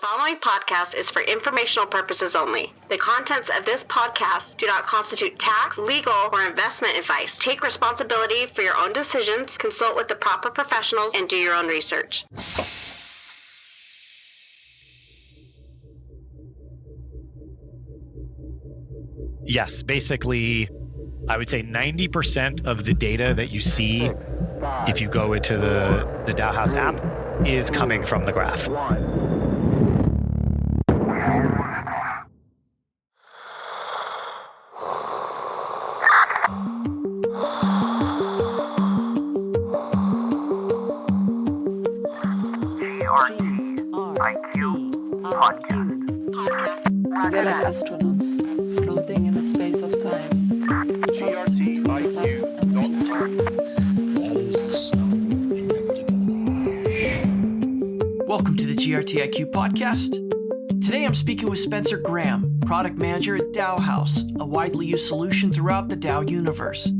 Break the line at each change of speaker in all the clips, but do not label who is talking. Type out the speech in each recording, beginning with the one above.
following podcast is for informational purposes only. The contents of this podcast do not constitute tax, legal, or investment advice. Take responsibility for your own decisions, consult with the proper professionals, and do your own research.
Yes, basically, I would say 90% of the data that you see if you go into the DAOhaus app is coming from the graph.
GRTiQ podcast.
We're like astronauts floating in the space of time. Lost between the past and the future.
That is the sound of inevitable.
Welcome to the GRTiQ podcast. Today I'm speaking with Spencer Graham, product manager at DAOhaus, a widely used solution throughout the DAO universe.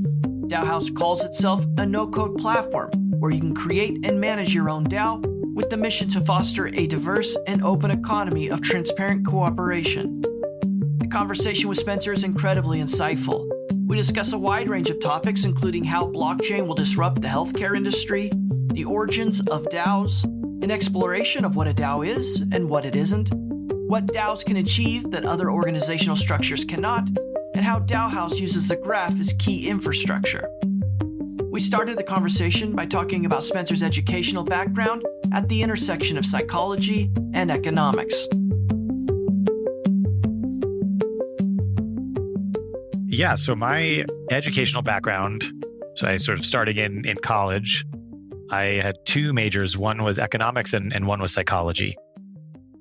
DAOhaus calls itself a no-code platform where you can create and manage your own DAO with the mission to foster a diverse and open economy of transparent cooperation. The conversation with Spencer is incredibly insightful. We discuss a wide range of topics, including how blockchain will disrupt the healthcare industry, the origins of DAOs, an exploration of what a DAO is and what it isn't, what DAOs can achieve that other organizational structures cannot, and how DAOhaus uses the graph as key infrastructure. We started the conversation by talking about Spencer's educational background at the intersection of psychology and economics.
Yeah, so my educational background, so I sort of starting in college, I had two majors. One was economics and one was psychology.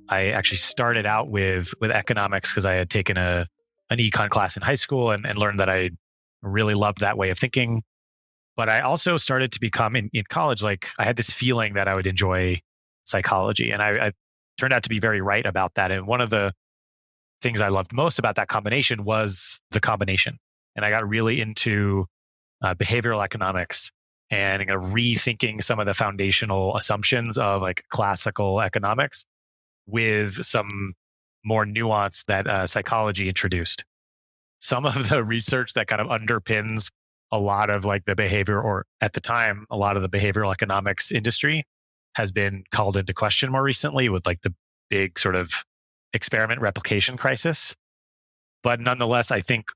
I actually started out with economics because I had taken an econ class in high school and learned that I really loved that way of thinking. But I also started to become, in college, like I had this feeling that I would enjoy psychology. And I turned out to be very right about that. And one of the things I loved most about that combination was the combination. And I got really into behavioral economics and rethinking some of the foundational assumptions of like classical economics with some more nuance that psychology introduced. Some of the research that kind of underpins a lot of like the behavior, or at the time, a lot of the behavioral economics industry has been called into question more recently with like the big sort of experiment replication crisis. But nonetheless, I think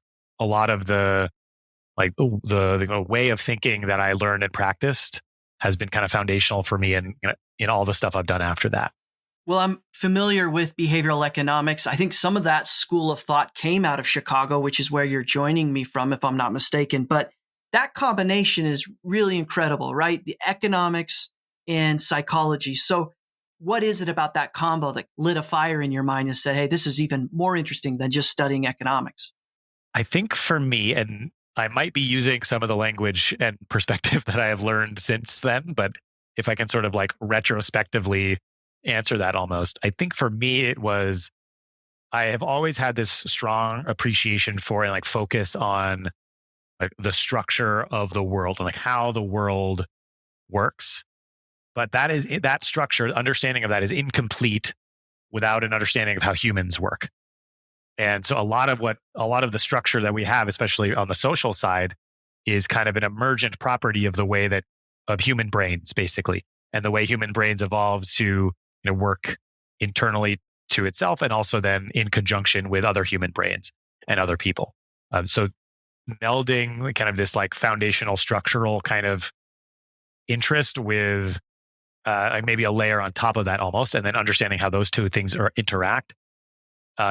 a lot of the way of thinking that I learned and practiced has been kind of foundational for me in all the stuff I've done after that.
Well, I'm familiar with behavioral economics. I think some of that school of thought came out of Chicago, which is where you're joining me from, if I'm not mistaken. But that combination is really incredible, right? The economics and psychology. So what is it about that combo that lit a fire in your mind and said, hey, this is even more interesting than just studying economics?
I think for me, and I might be using some of the language and perspective that I have learned since then, but if I can sort of like retrospectively answer that almost, I think for me, it was, I have always had this strong appreciation for and like focus on like the structure of the world and like how the world works. But that structure, understanding of that is incomplete without an understanding of how humans work. And so a lot of the structure that we have, especially on the social side, is kind of an emergent property of the way that of human brains, basically, and the way human brains evolved to work internally to itself, and also then in conjunction with other human brains and other people. So melding kind of this like foundational structural kind of interest with like maybe a layer on top of that almost, and then understanding how those two things interact.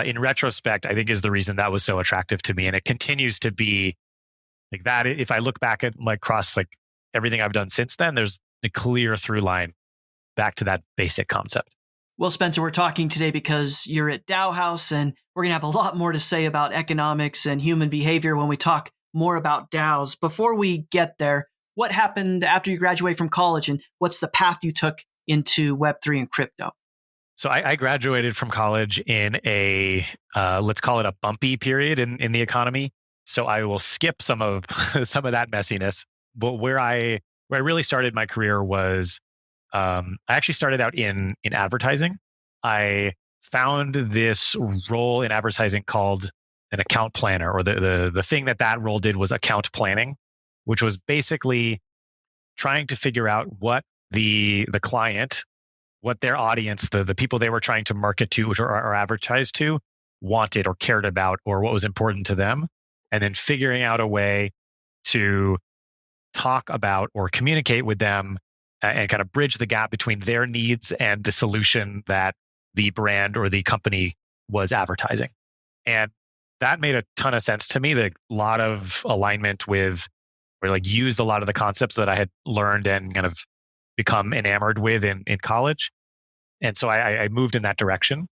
In retrospect, I think is the reason that was so attractive to me, and it continues to be like that. If I look back at like across like everything I've done since then, there's a clear through line back to that basic concept.
Well, Spencer, we're talking today because you're at DAOhaus, and we're going to have a lot more to say about economics and human behavior when we talk more about DAOs. Before we get there, what happened after you graduated from college, and what's the path you took into Web3 and crypto?
So I graduated from college in a, let's call it a bumpy period in the economy. So I will skip some of that messiness. But where I really started my career was, I actually started out in advertising. I found this role in advertising called an account planner, or the thing that role did was account planning, which was basically trying to figure out what the client, what their audience, the people they were trying to market to or advertise to wanted or cared about, or what was important to them, and then figuring out a way to talk about or communicate with them and kind of bridge the gap between their needs and the solution that the brand or the company was advertising. And that made a ton of sense to me. A lot of alignment with, or like used a lot of the concepts that I had learned and kind of become enamored with in college. And so I moved in that direction.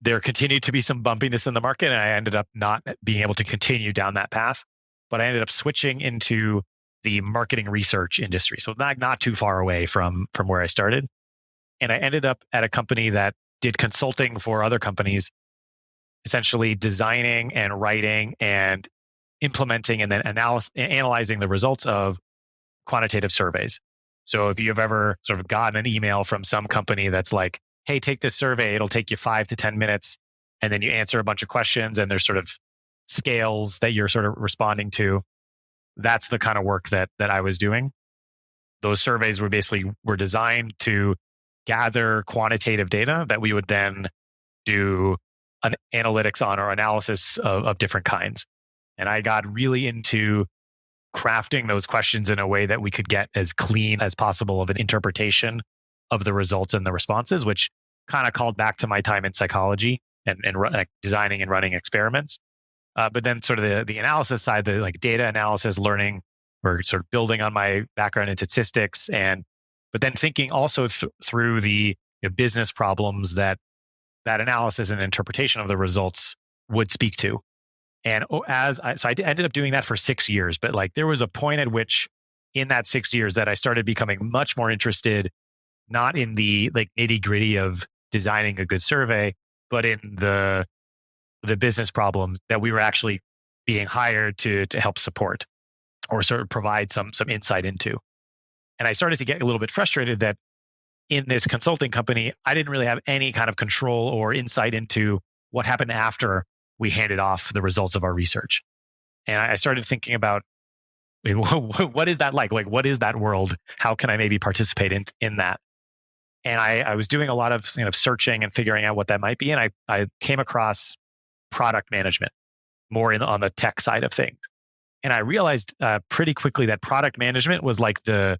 There continued to be some bumpiness in the market, and I ended up not being able to continue down that path. But I ended up switching into the marketing research industry. So not too far away from where I started. And I ended up at a company that did consulting for other companies, essentially designing and writing and implementing and then analyzing the results of quantitative surveys. So if you've ever sort of gotten an email from some company that's like, hey, take this survey, it'll take you 5 to 10 minutes. And then you answer a bunch of questions and there's sort of scales that you're sort of responding to. That's the kind of work that I was doing. Those surveys were designed to gather quantitative data that we would then do an analytics on or analysis of different kinds. And I got really into crafting those questions in a way that we could get as clean as possible of an interpretation of the results and the responses, which kind of called back to my time in psychology and designing and running experiments. But then sort of the analysis side, the like data analysis, learning, or sort of building on my background in statistics, but then thinking also through the business problems that analysis and interpretation of the results would speak to. And I ended up doing that for 6 years, but like there was a point at which in that 6 years that I started becoming much more interested, not in the like nitty gritty of designing a good survey, but in the business problems that we were actually being hired to help support or sort of provide some insight into. And I started to get a little bit frustrated that in this consulting company, I didn't really have any kind of control or insight into what happened after we handed off the results of our research. And I started thinking about, what is that like? Like, what is that world? How can I maybe participate in that? And I was doing a lot of searching and figuring out what that might be. And I came across product management more on the tech side of things. And I realized pretty quickly that product management was like the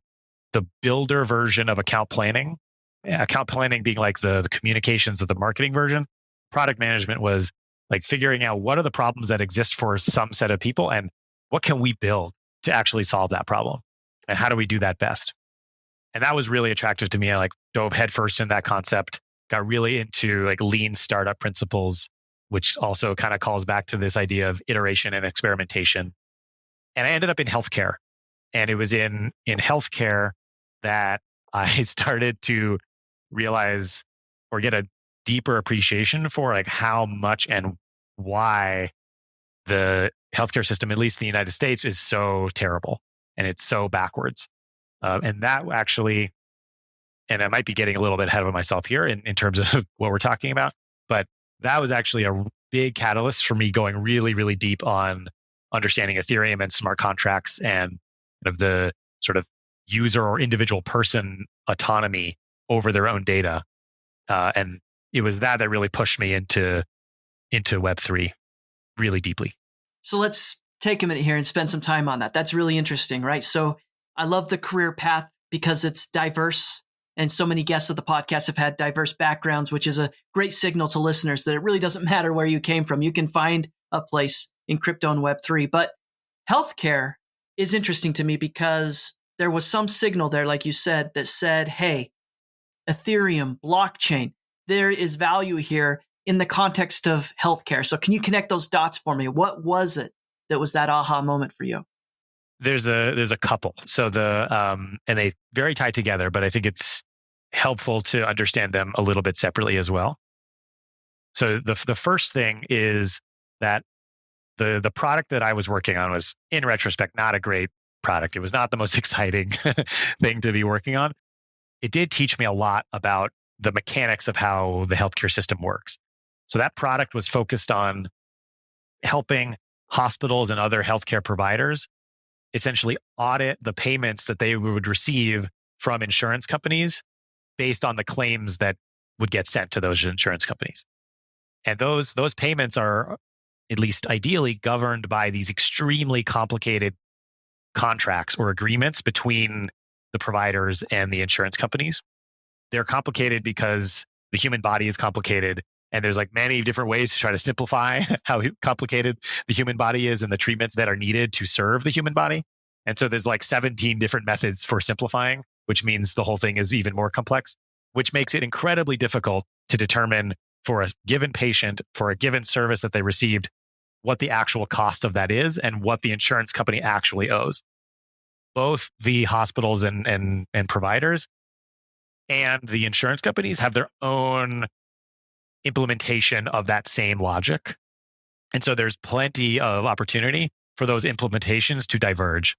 builder version of account planning. Account planning being like the communications of the marketing version. Product management was like figuring out what are the problems that exist for some set of people and what can we build to actually solve that problem, and how do we do that best. And that was really attractive to me. I like dove headfirst in that concept, got really into like lean startup principles, which also kind of calls back to this idea of iteration and experimentation. And I ended up in healthcare. And it was in healthcare that I started to realize or get a deeper appreciation for like how much and why the healthcare system, at least in the United States, is so terrible and it's so backwards. And that actually, and I might be getting a little bit ahead of myself here in terms of what we're talking about, but that was actually a big catalyst for me going really, really deep on understanding Ethereum and smart contracts and of the sort of user or individual person autonomy over their own data. And it was that really pushed me into Web3 really deeply.
So let's take a minute here and spend some time on that. That's really interesting, right? So I love the career path because it's diverse. And so many guests of the podcast have had diverse backgrounds, which is a great signal to listeners that it really doesn't matter where you came from. You can find a place in crypto and Web3. But healthcare is interesting to me because there was some signal there, like you said, that said, hey, Ethereum, blockchain, there is value here in the context of healthcare. So can you connect those dots for me? What was it that was that aha moment for you?
There's a couple. So and they very tie together, but I think it's helpful to understand them a little bit separately as well. So the first thing is that the product that I was working on was, in retrospect, not a great product. It was not the most exciting thing to be working on. It did teach me a lot about the mechanics of how the healthcare system works. So that product was focused on helping hospitals and other healthcare providers essentially audit the payments that they would receive from insurance companies based on the claims that would get sent to those insurance companies. And those payments are, at least ideally, governed by these extremely complicated contracts or agreements between the providers and the insurance companies. They're complicated because the human body is complicated, and there's like many different ways to try to simplify how complicated the human body is and the treatments that are needed to serve the human body. And so there's like 17 different methods for simplifying, which means the whole thing is even more complex, which makes it incredibly difficult to determine for a given patient, for a given service that they received, what the actual cost of that is and what the insurance company actually owes. Both the hospitals and providers and the insurance companies have their own implementation of that same logic. And so there's plenty of opportunity for those implementations to diverge.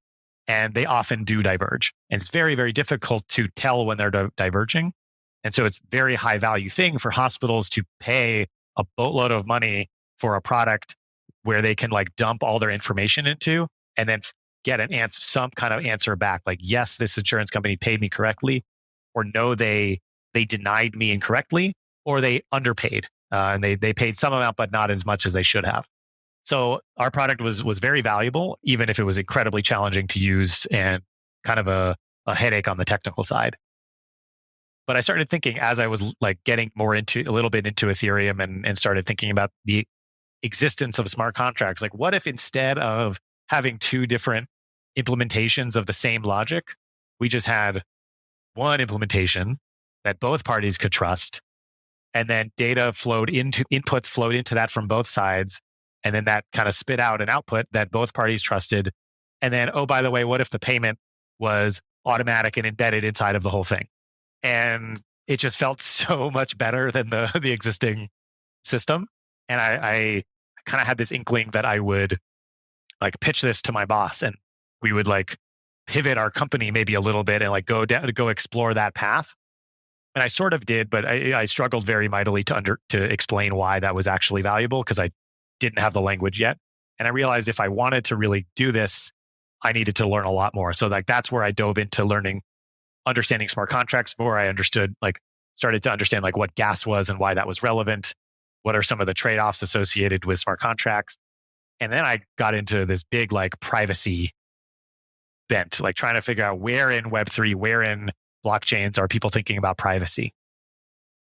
And they often do diverge. And it's very, very difficult to tell when they're diverging. And so it's a very high value thing for hospitals to pay a boatload of money for a product where they can like dump all their information into and then get an answer, some kind of answer back. Like, yes, this insurance company paid me correctly, or no, they denied me incorrectly, or they underpaid and they paid some amount, but not as much as they should have. So our product was very valuable, even if it was incredibly challenging to use and kind of a headache on the technical side. But I started thinking as I was like getting more into a little bit into Ethereum and started thinking about the existence of smart contracts. Like, what if instead of having two different implementations of the same logic, we just had one implementation that both parties could trust, and then inputs flowed into that from both sides, and then that kind of spit out an output that both parties trusted. And then, oh, by the way, what if the payment was automatic and embedded inside of the whole thing? And it just felt so much better than the existing system. And I kind of had this inkling that I would like pitch this to my boss, and we would like pivot our company maybe a little bit and like go explore that path. And I sort of did, but I struggled very mightily to explain why that was actually valuable because I didn't have the language yet. And I realized if I wanted to really do this, I needed to learn a lot more. So like that's where I dove into understanding smart contracts more. I started to understand like what gas was and why that was relevant. What are some of the trade-offs associated with smart contracts? And then I got into this big like privacy bent, like trying to figure out where in Web3, where in blockchains are people thinking about privacy?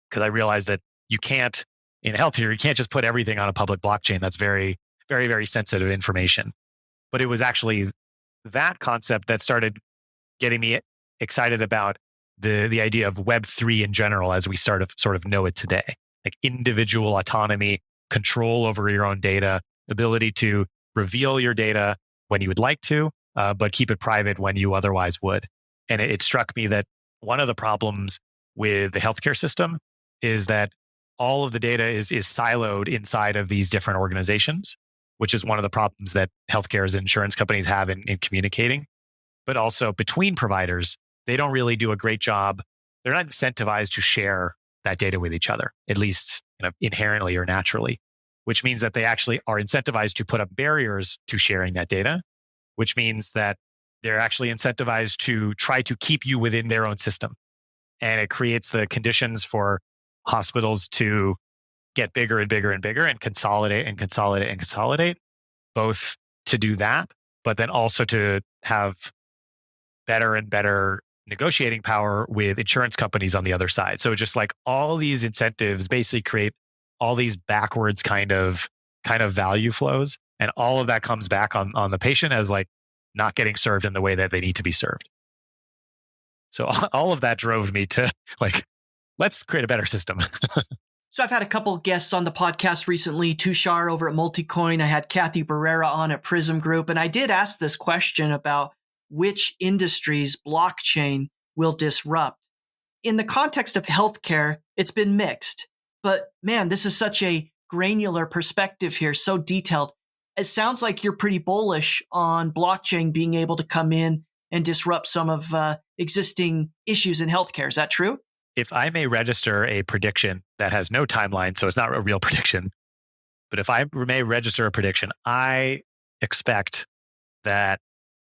Because I realized that you can't, in healthcare, you can't just put everything on a public blockchain. That's very, very, very sensitive information. But it was actually that concept that started getting me excited about the idea of Web3 in general as we sort of know it today. Like individual autonomy, control over your own data, ability to reveal your data when you would like to, but keep it private when you otherwise would. And it struck me that one of the problems with the healthcare system is that all of the data is siloed inside of these different organizations, which is one of the problems that healthcare and insurance companies have in communicating. But also between providers, they don't really do a great job. They're not incentivized to share that data with each other, at least inherently or naturally, which means that they actually are incentivized to put up barriers to sharing that data, which means that they're actually incentivized to try to keep you within their own system. And it creates the conditions for hospitals to get bigger and bigger and bigger and consolidate and consolidate and consolidate, both to do that, but then also to have better and better negotiating power with insurance companies on the other side. So just like all these incentives basically create all these backwards kind of value flows. And all of that comes back on the patient as like not getting served in the way that they need to be served. So all of that drove me to like, let's create a better system.
So I've had a couple of guests on the podcast recently, Tushar over at Multicoin. I had Kathy Barrera on at Prism Group. And I did ask this question about which industries blockchain will disrupt. In the context of healthcare, it's been mixed. But man, this is such a granular perspective here, so detailed. It sounds like you're pretty bullish on blockchain being able to come in and disrupt some of existing issues in healthcare. Is that true?
if I may register a prediction that has no timeline, so it's not a real prediction, but if I may register a prediction, I expect that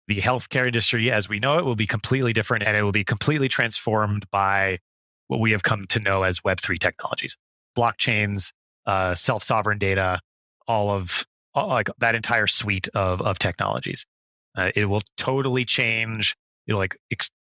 the healthcare industry as we know it will be completely different, and it will be completely transformed by what we have come to know as Web3 technologies, blockchains, self-sovereign data, like that entire suite of technologies. It will totally change. It'll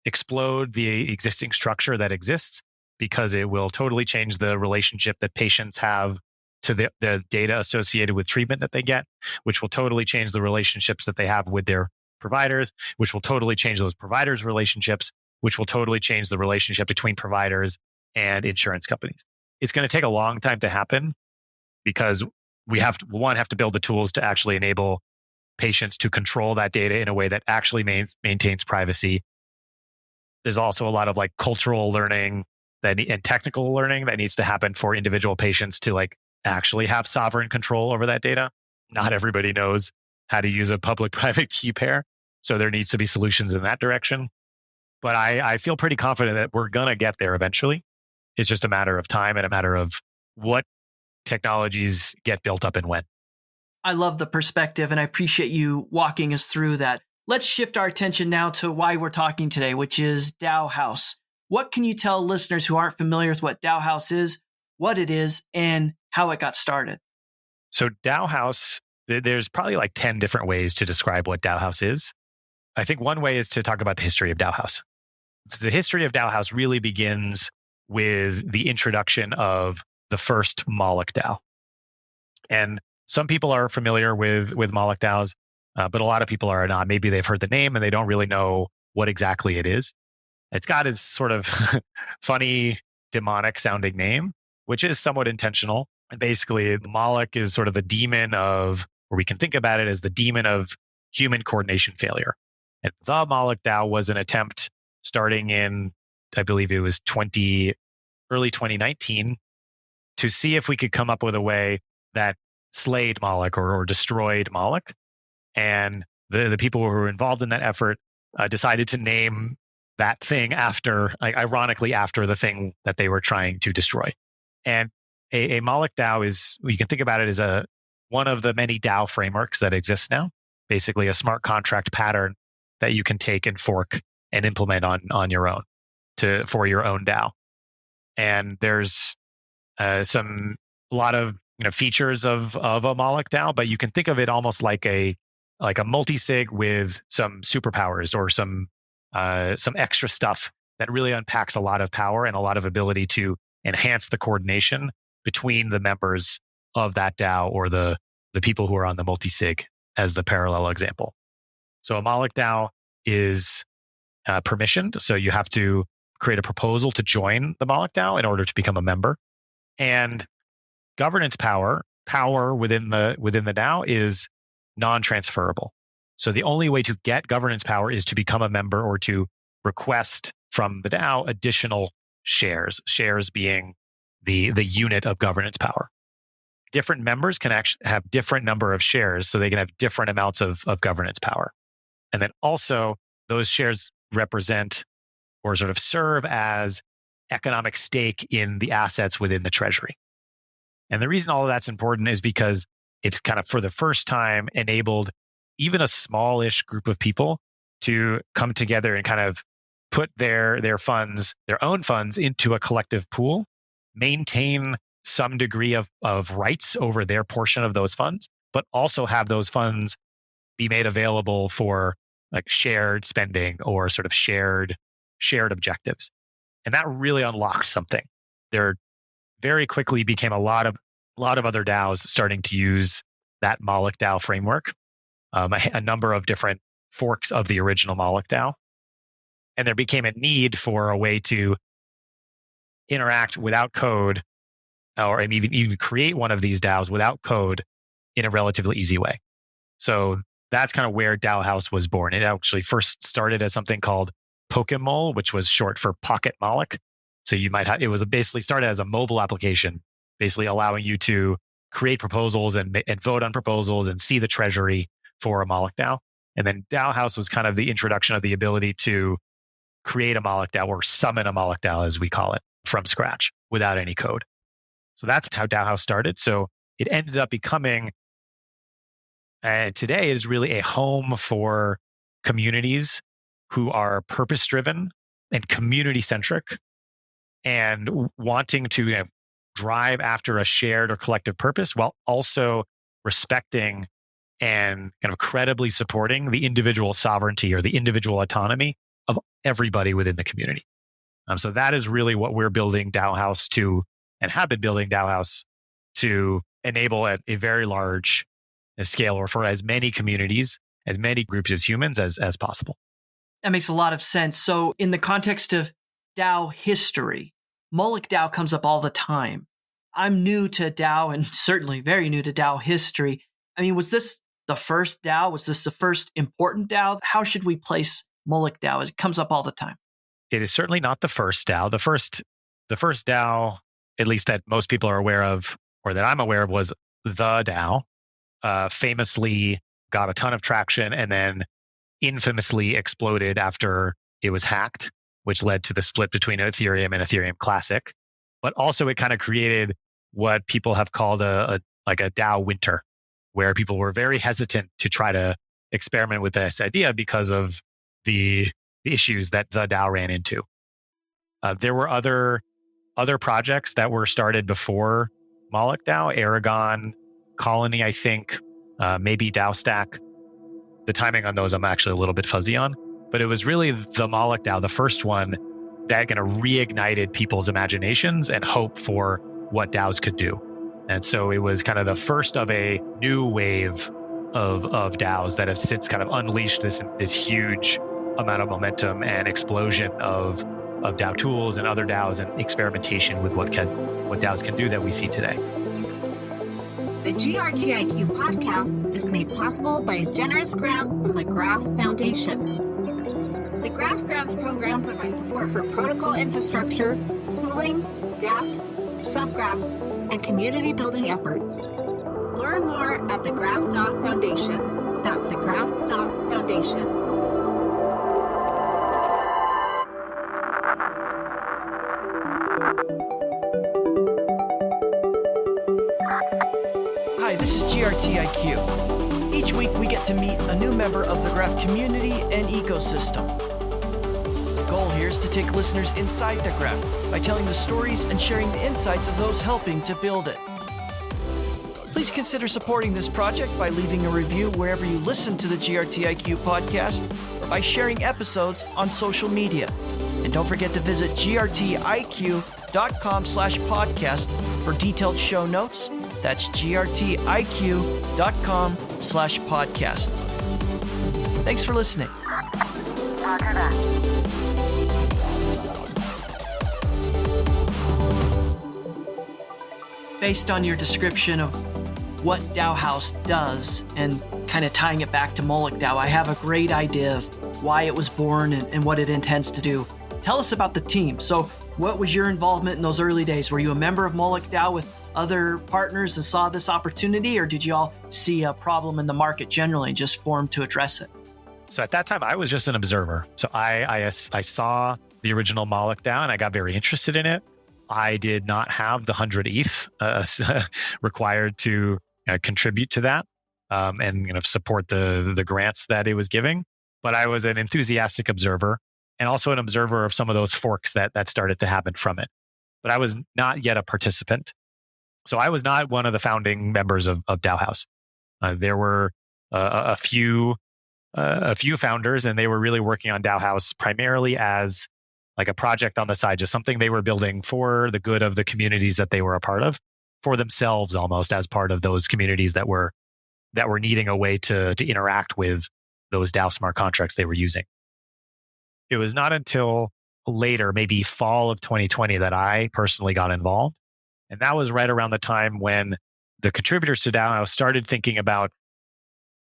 explode the existing structure that exists, because it will totally change the relationship that patients have to the data associated with treatment that they get, which will totally change the relationships that they have with their providers, which will totally change those providers' relationships, which will totally change the relationship between providers and insurance companies. It's going to take a long time to happen, because we have to build the tools to actually enable patients to control that data in a way that actually maintains privacy. There's also a lot of like cultural learning and technical learning that needs to happen for individual patients to like actually have sovereign control over that data. Not everybody knows how to use a public-private key pair, so there needs to be solutions in that direction. But I feel pretty confident that we're going to get there eventually. It's just a matter of time and a matter of what technologies get built up and when.
I love the perspective, and I appreciate you walking us through that. Let's shift our attention now to why we're talking today, which is DAOhaus. What can you tell listeners who aren't familiar with what DAOhaus is, what it is, and how it got started?
So DAOhaus, there's probably like 10 different ways to describe what DAOhaus is. I think one way is to talk about the history of DAOhaus. So the history of DAOhaus really begins with the introduction of the first Moloch DAO. And some people are familiar with Moloch DAOs, but a lot of people are not. Maybe they've heard the name and they don't really know what exactly it is. It's got its sort of funny, demonic sounding name, which is somewhat intentional. And basically, Moloch is sort of the demon of, or we can think about it as the demon of human coordination failure. And the Moloch DAO was an attempt starting in, I believe it was early 2019, to see if we could come up with a way that slayed Moloch or destroyed Moloch. And the people who were involved in that effort decided to name that thing ironically after the thing that they were trying to destroy. And a Moloch DAO is, you can think about it as one of the many DAO frameworks that exist now, basically a smart contract pattern that you can take and fork and implement on your own for your own DAO. And there's a lot of features of a Moloch DAO, but you can think of it almost like a multi-sig with some superpowers or some extra stuff that really unpacks a lot of power and a lot of ability to enhance the coordination between the members of that DAO or the people who are on the multi-sig as the parallel example. So a Moloch DAO is permissioned. So you have to create a proposal to join the Moloch DAO in order to become a member. And governance power within the DAO is non-transferable. So the only way to get governance power is to become a member or to request from the DAO additional shares being the unit of governance power. Different members can actually have different number of shares, so they can have different amounts of governance power. And then also those shares represent or sort of serve as economic stake in the assets within the treasury. And the reason all of that's important is because it's kind of for the first time enabled even a smallish group of people to come together and kind of put their own funds into a collective pool, maintain some degree of rights over their portion of those funds, but also have those funds be made available for like shared spending or sort of shared objectives. And that really unlocked something. There very quickly became a lot of other DAOs starting to use that Moloch DAO framework, a number of different forks of the original Moloch DAO. And there became a need for a way to interact without code, or even create one of these DAOs without code in a relatively easy way. So that's kind of where DAOhaus was born. It actually first started as something called Pokemol, which was short for Pocket Moloch. So it was basically started as a mobile application, basically allowing you to create proposals and vote on proposals and see the treasury for a Moloch DAO. And then DAOhaus was kind of the introduction of the ability to create a Moloch DAO or summon a Moloch DAO, as we call it. from scratch without any code. So that's how DAOhaus started. So it ended up becoming, and today is really a home for communities who are purpose-driven and community-centric and wanting to drive after a shared or collective purpose while also respecting and kind of credibly supporting the individual sovereignty or the individual autonomy of everybody within the community. So that is really what we're building DAOhaus to, and have been building DAOhaus to enable at a very large scale, or for as many communities, as many groups of humans as possible.
That makes a lot of sense. So in the context of DAO history, Moloch DAO comes up all the time. I'm new to DAO and certainly very new to DAO history. I mean, was this the first DAO? Was this the first important DAO? How should we place Moloch DAO? It comes up all the time.
It is certainly not the first DAO. The first DAO, at least that most people are aware of, or that I'm aware of, was the DAO. Famously got a ton of traction and then infamously exploded after it was hacked, which led to the split between Ethereum and Ethereum Classic. But also it kind of created what people have called a DAO winter, where people were very hesitant to try to experiment with this idea because of the issues that the DAO ran into. There were other projects that were started before Moloch DAO, Aragon, Colony, I think, maybe DAO Stack. The timing on those I'm actually a little bit fuzzy on, but it was really the Moloch DAO, the first one, that kind of reignited people's imaginations and hope for what DAOs could do. And so it was kind of the first of a new wave of DAOs that have since kind of unleashed this huge amount of momentum and explosion of DAO tools and other DAOs and experimentation with what DAOs can do that we see today.
The GRTiQ podcast is made possible by a generous grant from the Graph Foundation. The Graph Grants program provides support for protocol infrastructure, tooling, dApps, subgraphs, and community building efforts. Learn more at thegraph.foundation. That's thegraph.foundation.
Hi, this is GRTiQ. Each week we get to meet a new member of the Graph community and ecosystem. The goal here is to take listeners inside the Graph by telling the stories and sharing the insights of those helping to build it. Please consider supporting this project by leaving a review wherever you listen to the GRTiQ podcast or by sharing episodes on social media. And don't forget to visit grtiq.com/podcast for detailed show notes. That's grtiq.com/podcast. Thanks for listening. Based on your description of what DAOhaus does and kind of tying it back to Moloch DAO, I have a great idea of why it was born and what it intends to do. Tell us about the team. So what was your involvement in those early days? Were you a member of Moloch DAO with other partners and saw this opportunity, or did you all see a problem in the market generally and just formed to address it?
So at that time, I was just an observer. So I saw the original Moloch DAO and I got very interested in it. I did not have the 100 ETH required to contribute to that and support the grants that it was giving. But I was an enthusiastic observer and also an observer of some of those forks that started to happen from it. But I was not yet a participant. So I was not one of the founding members of DAOhaus. There were a few founders, and they were really working on DAOhaus primarily as like a project on the side, just something they were building for the good of the communities that they were a part of, for themselves almost as part of those communities that were needing a way to interact with those DAO smart contracts they were using. It was not until later, maybe fall of 2020, that I personally got involved. And that was right around the time when the contributors to DAOhaus started thinking about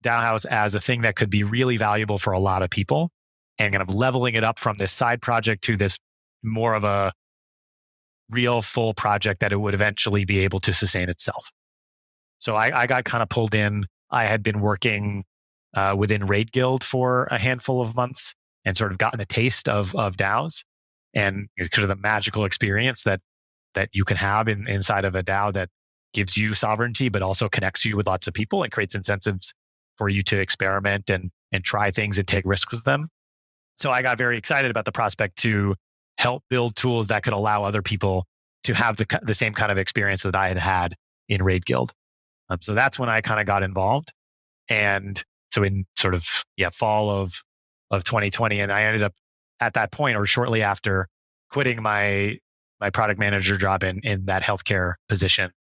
DAOhaus as a thing that could be really valuable for a lot of people, and kind of leveling it up from this side project to this more of a real full project that it would eventually be able to sustain itself. So I got kind of pulled in. I had been working within Raid Guild for a handful of months and sort of gotten a taste of DAOs. and kind of the magical experience that you can have inside of a DAO that gives you sovereignty, but also connects you with lots of people and creates incentives for you to experiment and try things and take risks with them. So I got very excited about the prospect to help build tools that could allow other people to have the same kind of experience that I had had in Raid Guild. So that's when I kind of got involved. And so in sort of fall of 2020, and I ended up at that point or shortly after quitting my product manager job in that healthcare position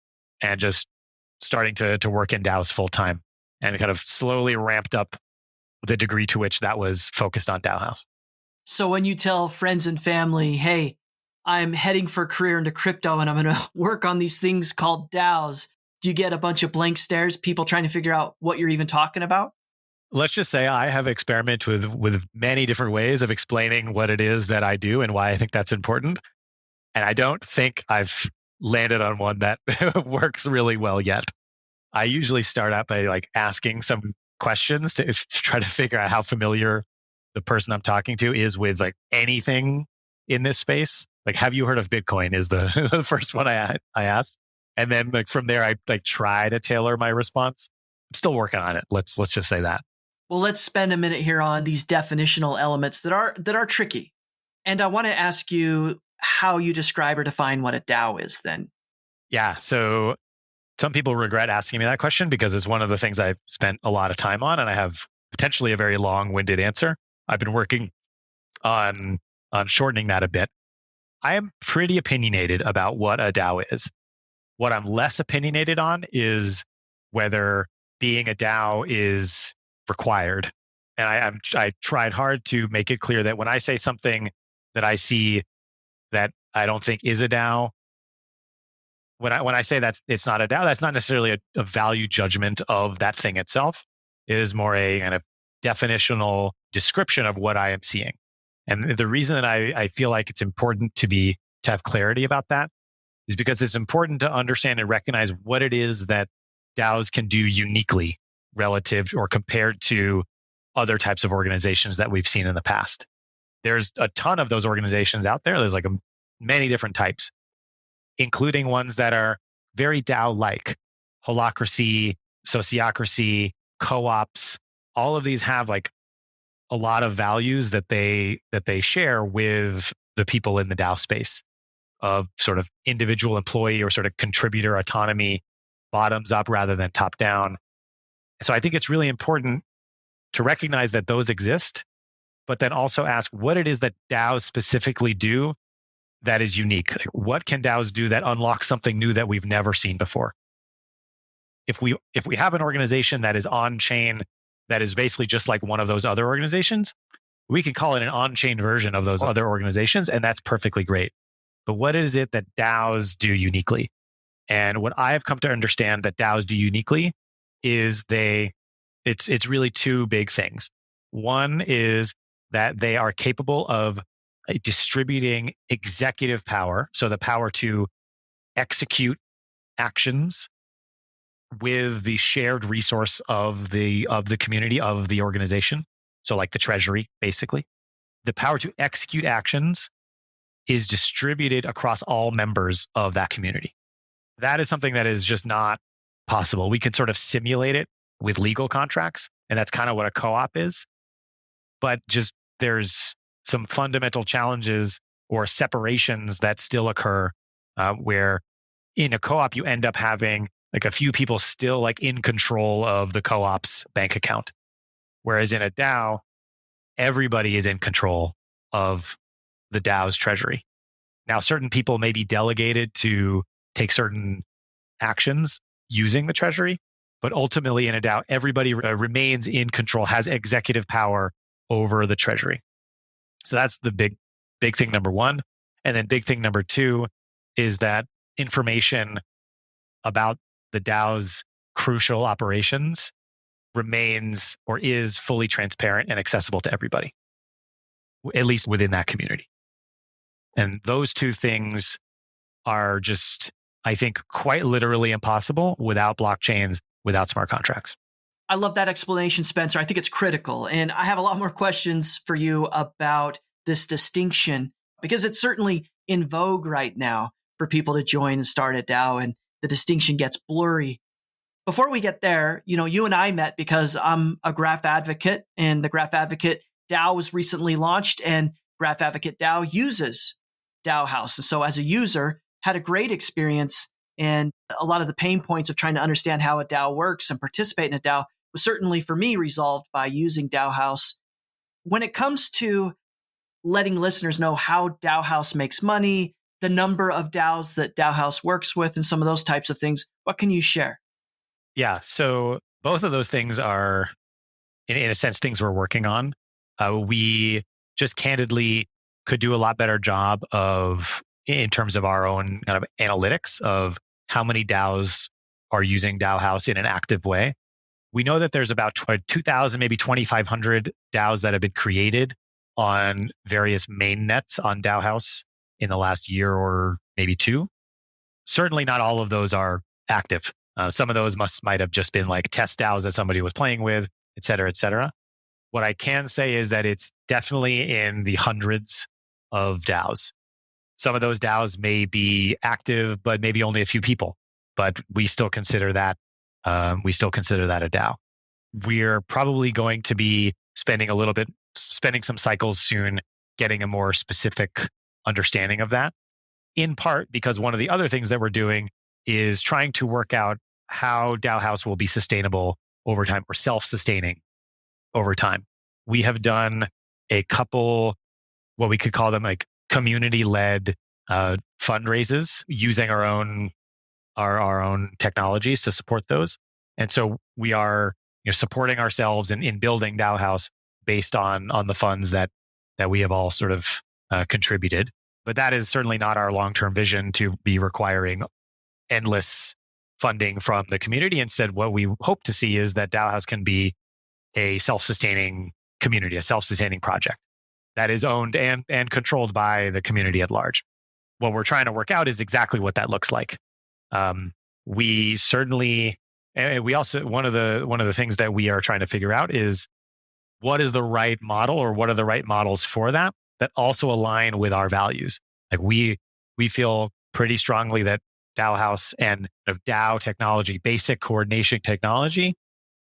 and just starting to work in DAOs full time, and kind of slowly ramped up the degree to which that was focused on DAOhaus.
So when you tell friends and family, hey, I'm heading for a career into crypto and I'm going to work on these things called DAOs, do you get a bunch of blank stares, people trying to figure out what you're even talking about?
Let's just say I have experimented with many different ways of explaining what it is that I do and why I think that's important. And I don't think I've landed on one that works really well yet. I usually start out by asking some questions to try to figure out how familiar the person I'm talking to is with anything in this space. Have you heard of Bitcoin is the first one I asked. And then from there, I try to tailor my response. I'm still working on it. Let's just say that.
Well, let's spend a minute here on these definitional elements that are tricky. And I want to ask you how you describe or define what a DAO is then.
Yeah. So some people regret asking me that question because it's one of the things I've spent a lot of time on, and I have potentially a very long-winded answer. I've been working on shortening that a bit. I am pretty opinionated about what a DAO is. What I'm less opinionated on is whether being a DAO is required. And I tried hard to make it clear that when I say something that I see that I don't think is a DAO, when I say that it's not a DAO, that's not necessarily a value judgment of that thing itself. It is more a kind of definitional description of what I am seeing. And the reason that I feel like it's important to have clarity about that is because it's important to understand and recognize what it is that DAOs can do uniquely relative or compared to other types of organizations that we've seen in the past. There's a ton of those organizations out there. There's many different types, including ones that are very DAO-like. Holacracy, Sociocracy, co-ops, all of these have a lot of values that they share with the people in the DAO space of sort of individual employee or sort of contributor autonomy, bottoms up rather than top down. So I think it's really important to recognize that those exist, but then also ask what it is that DAOs specifically do that is unique. What can DAOs do that unlocks something new that we've never seen before? If we have an organization that is on chain, that is basically just like one of those other organizations, we can call it an on-chain version of those other organizations, and that's perfectly great. But what is it that DAOs do uniquely? And what I have come to understand that DAOs do uniquely is it's really two big things. One is that they are capable of distributing executive power, so the power to execute actions with the shared resource of the community, of the organization. So like the treasury, basically. The power to execute actions is distributed across all members of that community. That is something that is just not possible. We can sort of simulate it with legal contracts, and that's kind of what a co-op is. But just there's some fundamental challenges or separations that still occur where in a co-op, you end up having a few people still in control of the co-op's bank account. Whereas in a DAO, everybody is in control of the DAO's treasury. Now, certain people may be delegated to take certain actions using the treasury, but ultimately in a DAO, everybody remains in control, has executive power over the treasury. So that's the big thing number one. And then big thing number two is that information about the DAO's crucial operations remains or is fully transparent and accessible to everybody, at least within that community. And those two things are just, I think, quite literally impossible without blockchains, without smart contracts.
I love that explanation, Spencer. I think it's critical. And I have a lot more questions for you about this distinction because it's certainly in vogue right now for people to join and start a DAO, and the distinction gets blurry. Before we get there, you and I met because I'm a Graph Advocate, and the Graph Advocate DAO was recently launched, and Graph Advocate DAO uses DAOhaus. And so as a user, had a great experience, and a lot of the pain points of trying to understand how a DAO works and participate in a DAO was certainly for me resolved by using DAOhaus. When it comes to letting listeners know how DAOhaus makes money, the number of DAOs that DAOhaus works with, and some of those types of things, what can you share?
Yeah, so both of those things are, in a sense, things we're working on. We just candidly could do a lot better job in terms of our own kind of analytics of how many DAOs are using DAOhaus in an active way. We know that there's about 2,000, maybe 2,500 DAOs that have been created on various main nets on DAOhaus in the last year or maybe two. Certainly not all of those are active. Some of those might have just been like test DAOs that somebody was playing with, et cetera, et cetera. What I can say is that it's definitely in the hundreds of DAOs. Some of those DAOs may be active, but maybe only a few people. But we still consider that a DAO. We're probably going to be spending some cycles soon getting a more specific understanding of that. In part because one of the other things that we're doing is trying to work out how DAOhaus will be sustainable over time, or self-sustaining over time. We have done a couple, what we could call them like community-led fundraisers using our own technologies to support those. And so we are supporting ourselves in building DAOhaus based on the funds that we have all sort of contributed. But that is certainly not our long-term vision to be requiring endless funding from the community. Instead, what we hope to see is that DAOhaus can be a self-sustaining community, a self-sustaining project that is owned and controlled by the community at large. What we're trying to work out is exactly what that looks like. We certainly, and we also, one of the things that we are trying to figure out is what is the right model, or what are the right models for that also align with our values. Like we feel pretty strongly that DAOhaus and DAO technology, basic coordination technology,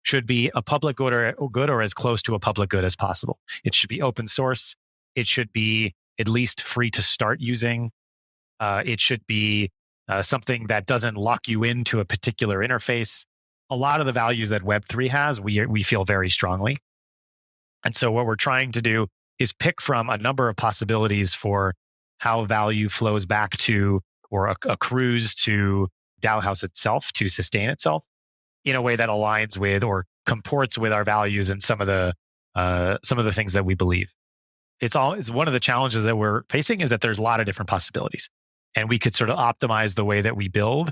should be a public good or as close to a public good as possible. It should be open source. It should be at least free to start using. It should be something that doesn't lock you into a particular interface. A lot of the values that Web3 has, we feel very strongly. And so what we're trying to do is pick from a number of possibilities for how value flows back to or accrues to DAOhaus itself to sustain itself in a way that aligns with or comports with our values and some of the things that we believe. It's one of the challenges that we're facing is that there's a lot of different possibilities, and we could sort of optimize the way that we build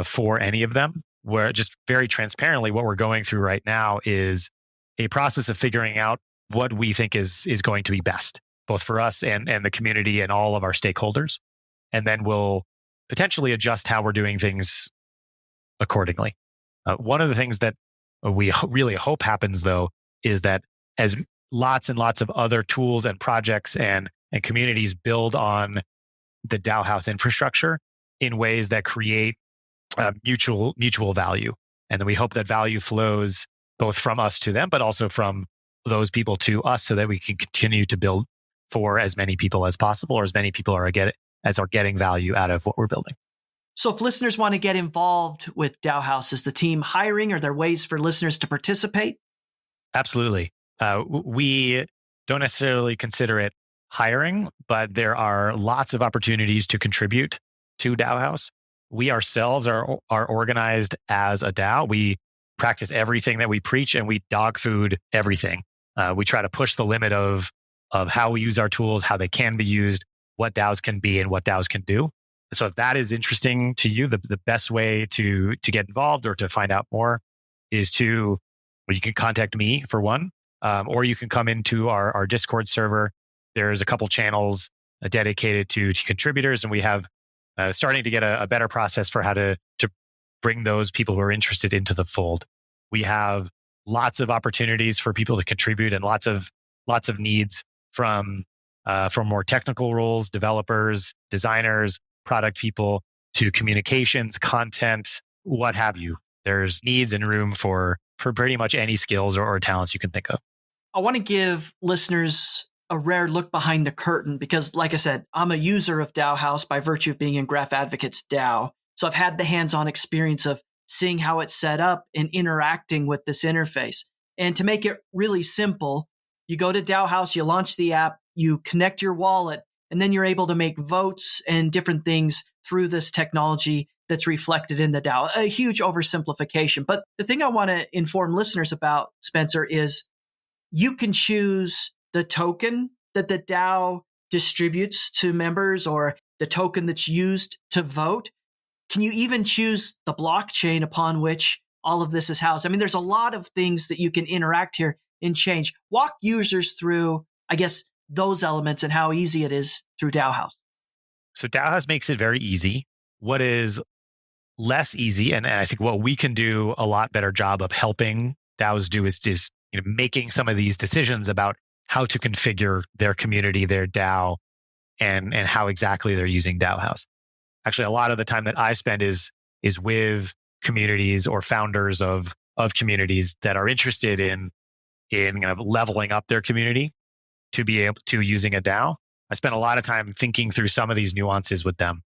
for any of them. Where just very transparently, what we're going through right now is a process of figuring out what we think is going to be best, both for us and the community and all of our stakeholders. And then we'll potentially adjust how we're doing things accordingly. One of the things that we really hope happens, though, is that as lots and lots of other tools and projects and communities build on the DAOhaus infrastructure in ways that create mutual value. And then we hope that value flows both from us to them, but also from those people to us, so that we can continue to build for as many people as possible, or as many people are getting value out of what we're building.
So if listeners want to get involved with DAOhaus, is the team hiring? Are there ways for listeners to participate?
Absolutely. We don't necessarily consider it hiring, but there are lots of opportunities to contribute to DAOhaus. We ourselves are organized as a DAO. We practice everything that we preach, and we dog food everything. We try to push the limit of how we use our tools, how they can be used, what DAOs can be, and what DAOs can do. So if that is interesting to you, the best way to get involved or to find out more is you can contact me for one, or you can come into our Discord server. There's a couple channels dedicated to contributors, and we have starting to get a better process for how to bring those people who are interested into the fold. We have lots of opportunities for people to contribute, and lots of needs from from more technical roles, developers, designers, product people, to communications, content, what have you. There's needs and room for pretty much any skills or talents you can think of.
I want to give listeners a rare look behind the curtain because, like I said, I'm a user of DAOhaus by virtue of being in Graph Advocate's DAO. So I've had the hands-on experience of seeing how it's set up and interacting with this interface. And to make it really simple, you go to DAOhaus, you launch the app, you connect your wallet, and then you're able to make votes and different things through this technology that's reflected in the DAO. A huge oversimplification. But the thing I want to inform listeners about, Spencer, is you can choose the token that the DAO distributes to members or the token that's used to vote. Can you even choose the blockchain upon which all of this is housed? I mean, there's a lot of things that you can interact here and change. Walk users through, I guess, those elements and how easy it is through DAOhaus.
So DAOhaus makes it very easy. What is less easy, and I think what we can do a lot better job of helping DAOs do is making some of these decisions about how to configure their community, their DAO, and how exactly they're using DAOhaus. Actually, a lot of the time that I spend is with communities or founders of communities that are interested in kind of leveling up their community to be able to using a DAO. I spend a lot of time thinking through some of these nuances with them.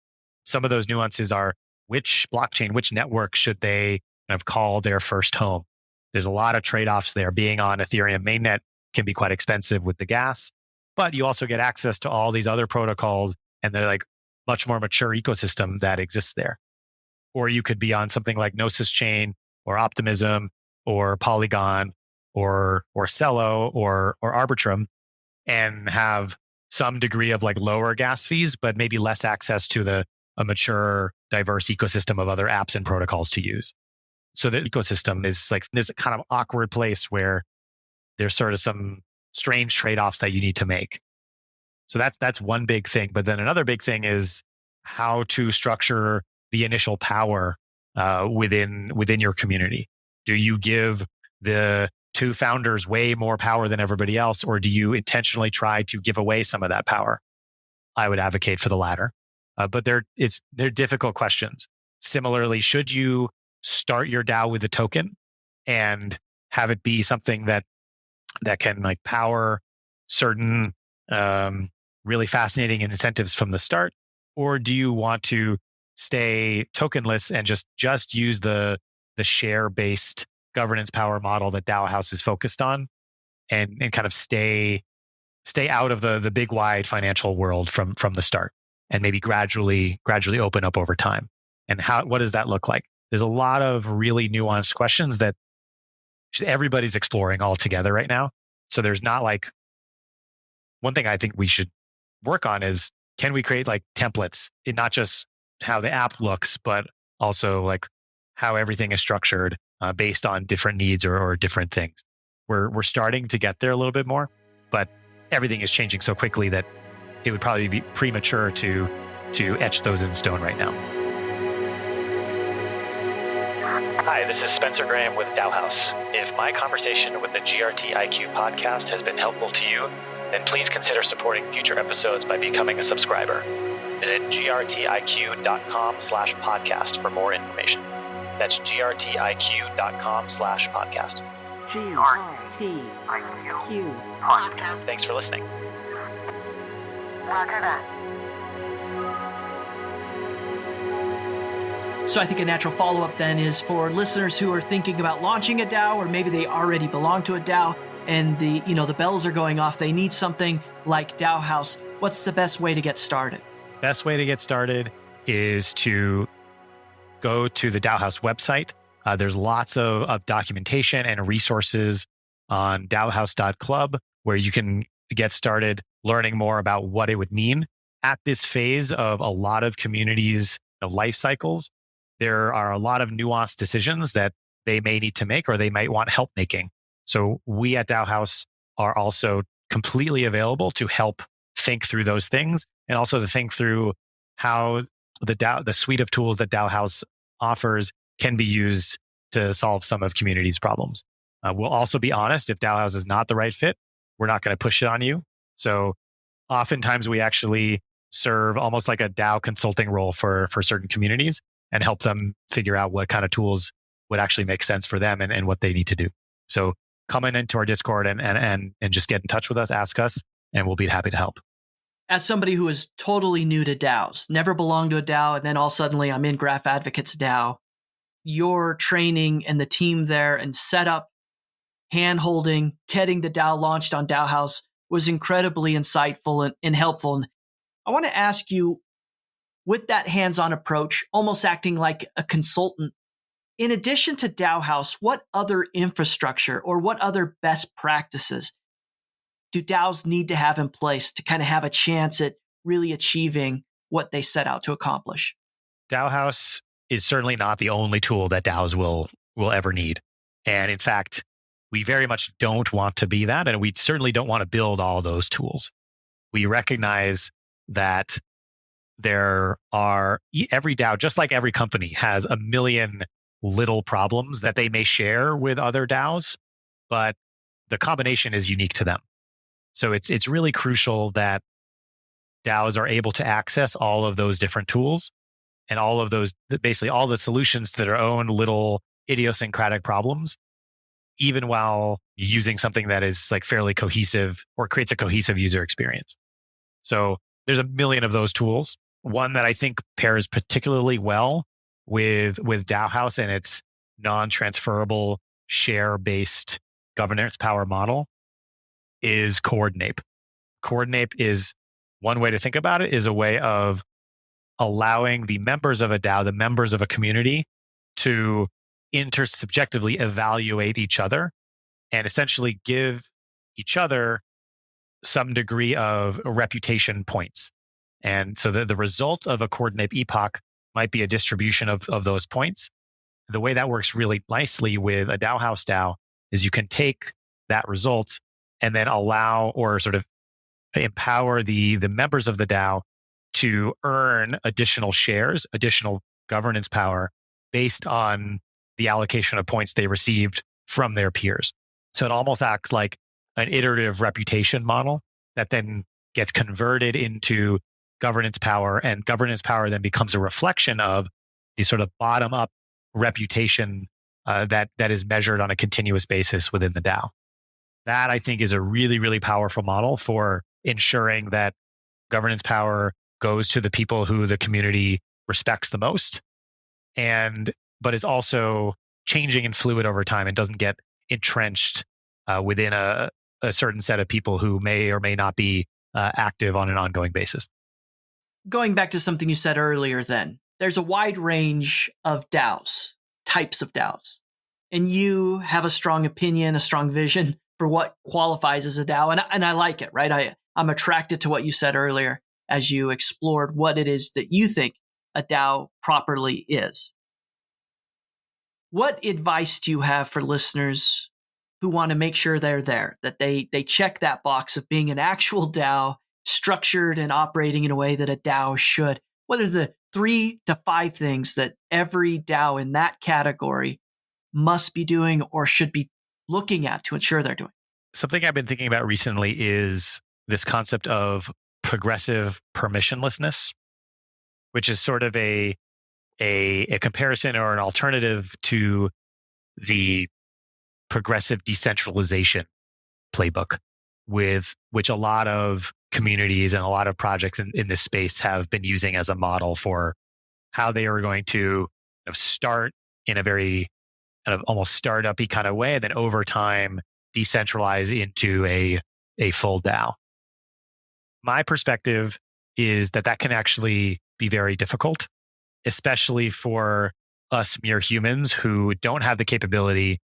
Some of those nuances are which blockchain, which network should they kind of call their first home? There's a lot of trade-offs there. Being on Ethereum mainnet can be quite expensive with the gas, but you also get access to all these other protocols and they're like much more mature ecosystem that exists there. Or you could be on something like Gnosis Chain or Optimism or Polygon or Celo or Arbitrum and have some degree of like lower gas fees, but maybe less access to a mature, diverse ecosystem of other apps and protocols to use. So the ecosystem is like this kind of awkward place where there's sort of some strange trade-offs that you need to make. So that's one big thing. But then another big thing is how to structure the initial power within your community. Do you give the two founders way more power than everybody else, or do you intentionally try to give away some of that power? I would advocate for the latter. But they're difficult questions. Similarly, should you start your DAO with a token and have it be something that can like power certain really fascinating incentives from the start? Or do you want to stay tokenless and just use the share-based governance power model that DAOhaus is focused on and kind of stay out of the big wide financial world from the start and maybe gradually open up over time? And what does that look like? There's a lot of really nuanced questions that everybody's exploring all together right now. So there's not like one thing I think we should work on is, can we create like templates in not just how the app looks, but also like how everything is structured based on different needs or different things. We're starting to get there a little bit more, but everything is changing so quickly that it would probably be premature to etch those in stone right now. Hi, this is Spencer Graham with DAOhaus. If my conversation with the GRTiQ podcast has been helpful to you, then please consider supporting future episodes by becoming a subscriber. Visit grtiq.com/podcast for more information. That's grtiq.com/podcast.
GRTiQ podcast.
Thanks for listening.
Roger that.
So I think a natural follow-up then is for listeners who are thinking about launching a DAO, or maybe they already belong to a DAO and the bells are going off. They need something like DAOhaus. What's the best way to get started?
Best way to get started is to go to the DAOhaus website. There's lots of documentation and resources on DAOhaus.club where you can get started learning more about what it would mean. At this phase of a lot of communities' life cycles, there are a lot of nuanced decisions that they may need to make or they might want help making. So we at DAOhaus are also completely available to help think through those things and also to think through how the suite of tools that DAOhaus offers can be used to solve some of community's problems. We'll also be honest, if DAOhaus is not the right fit, we're not going to push it on you. So oftentimes we actually serve almost like a DAO consulting role for certain communities and help them figure out what kind of tools would actually make sense for them and what they need to do. So come into our Discord and just get in touch with us, ask us, and we'll be happy to help.
As somebody who is totally new to DAOs, never belonged to a DAO, and then all suddenly I'm in Graph Advocates DAO, your training and the team there and setup, hand-holding, getting the DAO launched on DAOhaus was incredibly insightful and helpful. And I want to ask you, with that hands-on approach, almost acting like a consultant, in addition to DAOhaus, what other infrastructure or what other best practices do DAOs need to have in place to kind of have a chance at really achieving what they set out to accomplish?
DAOhaus is certainly not the only tool that DAOs will ever need. And in fact, we very much don't want to be that. And we certainly don't want to build all those tools. We recognize that every DAO, just like every company, has a million little problems that they may share with other DAOs, but the combination is unique to them. So it's really crucial that DAOs are able to access all of those different tools and all of those, basically all the solutions to their own little idiosyncratic problems, even while using something that is like fairly cohesive or creates a cohesive user experience. So there's a million of those tools. One that I think pairs particularly well with DAOhaus and its non-transferable share-based governance power model is Coordinape. Coordinape is one way to think about it, is a way of allowing the members of a DAO, the members of a community, to intersubjectively evaluate each other and essentially give each other some degree of reputation points. And so the result of a Coordinape epoch might be a distribution of those points. The way that works really nicely with a DAOhaus DAO is you can take that result and then allow or sort of empower the members of the DAO to earn additional shares, additional governance power based on the allocation of points they received from their peers. So it almost acts like an iterative reputation model that then gets converted into governance power, and governance power then becomes a reflection of the sort of bottom-up reputation that is measured on a continuous basis within the DAO. That, I think, is a really, really powerful model for ensuring that governance power goes to the people who the community respects the most, but is also changing and fluid over time and doesn't get entrenched within a certain set of people who may or may not be active on an ongoing basis.
Going back to something you said earlier then, there's a wide range of DAOs, types of DAOs, and you have a strong opinion, a strong vision for what qualifies as a DAO, and I like it, right? I'm attracted to what you said earlier as you explored what it is that you think a DAO properly is. What advice do you have for listeners who want to make sure they're there, that they check that box of being an actual DAO, structured and operating in a way that a DAO should? What are the 3 to 5 things that every DAO in that category must be doing or should be looking at to ensure they're doing?
Something I've been thinking about recently is this concept of progressive permissionlessness, which is sort of a comparison or an alternative to the progressive decentralization playbook, with which a lot of communities and a lot of projects in this space have been using as a model for how they are going to start in a very kind of almost startup-y kind of way, and then over time decentralize into a full DAO. My perspective is that can actually be very difficult, especially for us mere humans who don't have the capability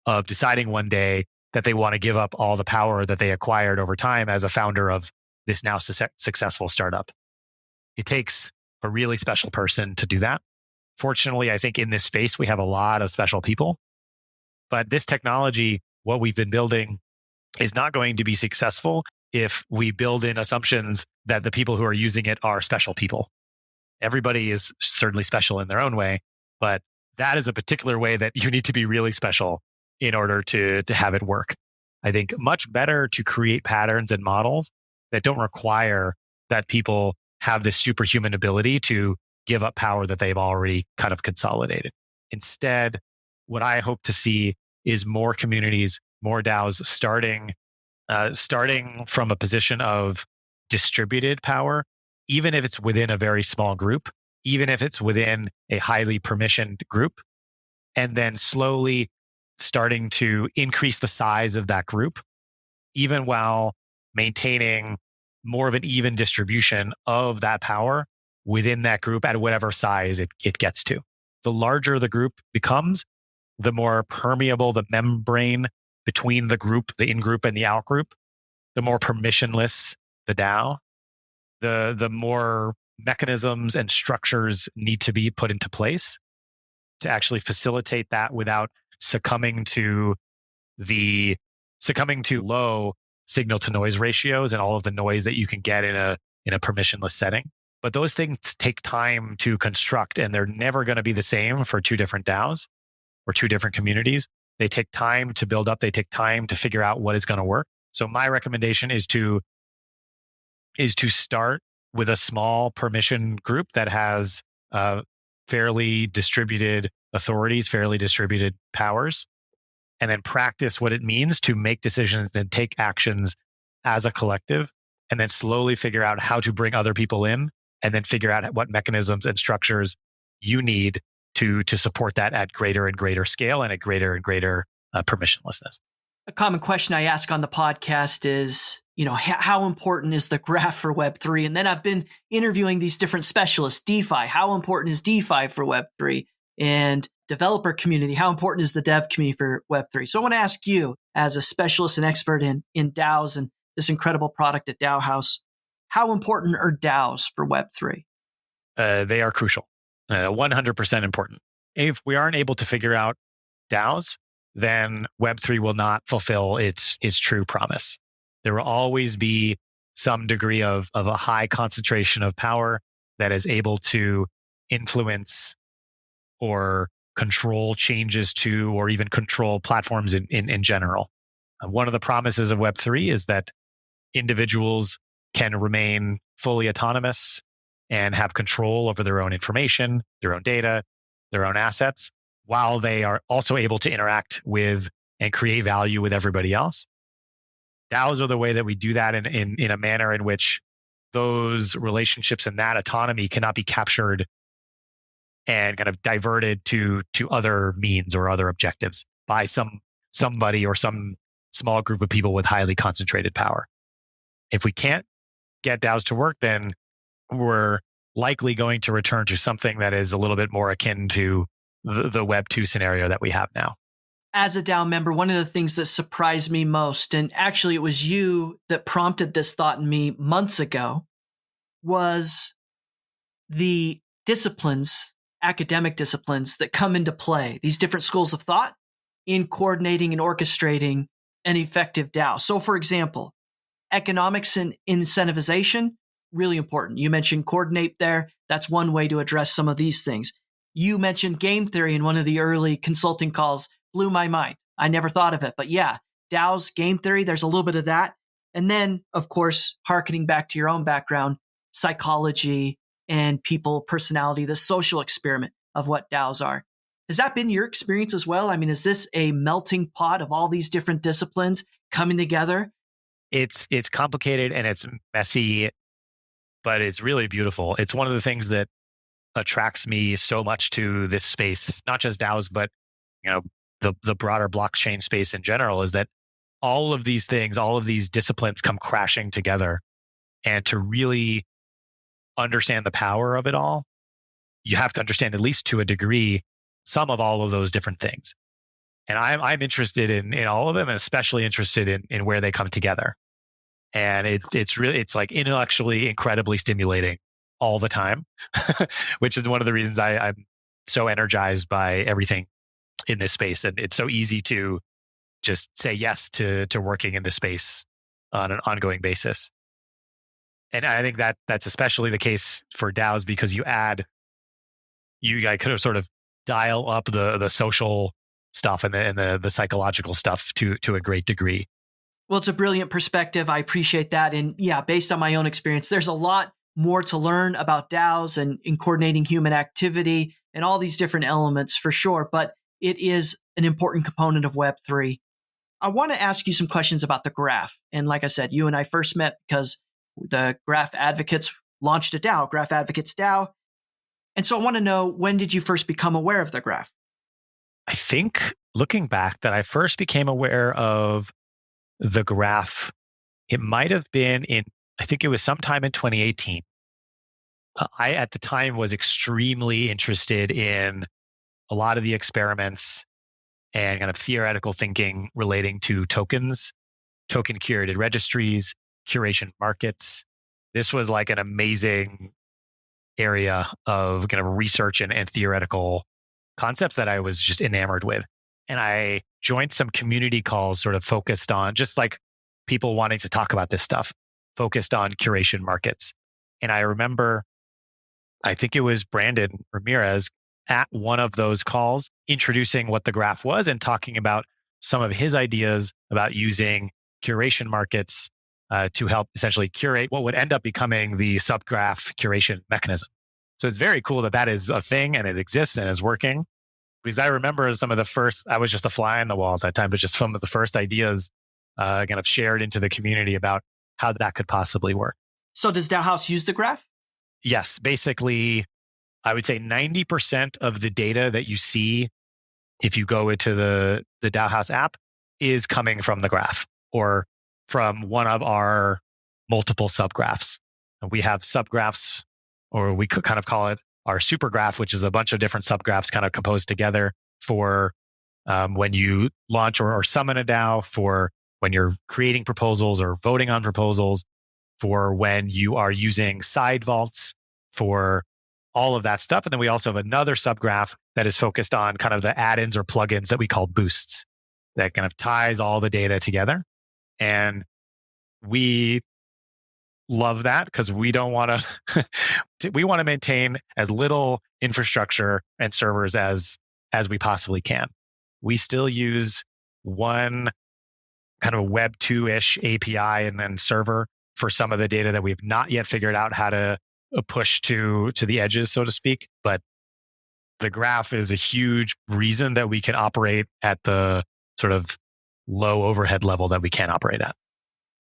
of deciding one day that they want to give up all the power that they acquired over time as a founder of this now successful startup. It takes a really special person to do that. Fortunately, I think in this space, we have a lot of special people. But this technology, what we've been building, is not going to be successful if we build in assumptions that the people who are using it are special people. Everybody is certainly special in their own way, but that is a particular way that you need to be really special in order to have it work. I think much better to create patterns and models that don't require that people have this superhuman ability to give up power that they've already kind of consolidated. Instead, what I hope to see is more communities, more DAOs starting from a position of distributed power, even if it's within a very small group, even if it's within a highly permissioned group, and then slowly starting to increase the size of that group, even while maintaining more of an even distribution of that power within that group at whatever size it gets to. The larger the group becomes, the more permeable the membrane between the group, the in-group and the out-group, the more permissionless the DAO, the more mechanisms and structures need to be put into place to actually facilitate that without succumbing to low signal to noise ratios and all of the noise that you can get in a permissionless setting. But those things take time to construct, and they're never going to be the same for two different DAOs or two different communities. They take time to build up. They take time to figure out what is going to work. So my recommendation is to start with a small permission group that has fairly distributed authorities, fairly distributed powers, and then practice what it means to make decisions and take actions as a collective, and then slowly figure out how to bring other people in, and then figure out what mechanisms and structures you need to support that at greater and greater scale and at greater and greater permissionlessness.
A common question I ask on the podcast is, how important is the graph for Web3? And then I've been interviewing these different specialists. DeFi, how important is DeFi for Web3? And developer community, how important is the dev community for Web3? So I want to ask you, as a specialist and expert in DAOs and this incredible product at DAOhaus, how important are DAOs for Web3?
They are crucial, 100% important. If we aren't able to figure out DAOs, then Web3 will not fulfill its true promise. There will always be some degree of a high concentration of power that is able to influence or control changes to, or even control platforms in general. One of the promises of Web3 is that individuals can remain fully autonomous and have control over their own information, their own data, their own assets, while they are also able to interact with and create value with everybody else. DAOs are the way that we do that in a manner in which those relationships and that autonomy cannot be captured and kind of diverted to other means or other objectives by somebody or some small group of people with highly concentrated power. If we can't get DAOs to work, then we're likely going to return to something that is a little bit more akin to the Web 2 scenario that we have now.
As a DAO member, one of the things that surprised me most, and actually it was you that prompted this thought in me months ago, was the disciplines, academic disciplines that come into play, these different schools of thought in coordinating and orchestrating an effective DAO. So for example, economics and incentivization, really important. You mentioned coordinate there. That's one way to address some of these things. You mentioned game theory in one of the early consulting calls. Blew my mind. I never thought of it, but yeah, DAOs, game theory, there's a little bit of that. And then, of course, hearkening back to your own background, psychology and people, personality, the social experiment of what DAOs are. Has that been your experience as well? I mean, is this a melting pot of all these different disciplines coming together?
It's complicated and it's messy, but it's really beautiful. It's one of the things that attracts me so much to this space, not just DAOs, but the broader blockchain space in general, is that all of these things, all of these disciplines come crashing together. And to really understand the power of it all, you have to understand, at least to a degree, some of all of those different things. And I'm interested in all of them, and especially interested in where they come together. And it's like intellectually incredibly stimulating all the time, which is one of the reasons I'm so energized by everything in this space. And it's so easy to just say yes to working in this space on an ongoing basis. And I think that's especially the case for DAOs, because you could sort of dial up the social stuff and the psychological stuff to a great degree.
Well, it's a brilliant perspective. I appreciate that. And yeah, based on my own experience, there's a lot more to learn about DAOs and in coordinating human activity and all these different elements for sure. But it is an important component of Web3. I want to ask you some questions about the graph. And like I said, you and I first met because the Graph Advocates launched a DAO, Graph Advocates DAO. And so I want to know, when did you first become aware of the graph?
I think looking back that I first became aware of the graph, it might have been I think it was sometime in 2018. I, at the time, was extremely interested in a lot of the experiments and kind of theoretical thinking relating to tokens, token curated registries, curation markets. This was like an amazing area of kind of research and theoretical concepts that I was just enamored with. And I joined some community calls sort of focused on just like people wanting to talk about this stuff, focused on curation markets. And I remember, I think it was Brandon Ramirez at one of those calls introducing what the graph was and talking about some of his ideas about using curation markets to help essentially curate what would end up becoming the subgraph curation mechanism. So it's very cool that that is a thing and it exists and is working. Because I remember some of the first, I was just a fly on the wall at that time, but just some of the first ideas kind of shared into the community about how that could possibly work.
So does DAOhaus use the graph?
Yes, basically, I would say 90% of the data that you see if you go into the DAOhaus app is coming from the graph or from one of our multiple subgraphs. We have subgraphs, or we could kind of call it our super graph, which is a bunch of different subgraphs kind of composed together for when you launch or summon a DAO, for when you're creating proposals or voting on proposals, for when you are using side vaults, for all of that stuff. And then we also have another subgraph that is focused on kind of the add-ins or plugins that we call boosts that kind of ties all the data together. And we love that because we don't want to, we want to maintain as little infrastructure and servers as we possibly can. We still use one kind of Web 2-ish API and then server for some of the data that we've not yet figured out how to push to the edges, so to speak. But the graph is a huge reason that we can operate at the sort of low overhead level that we can operate at.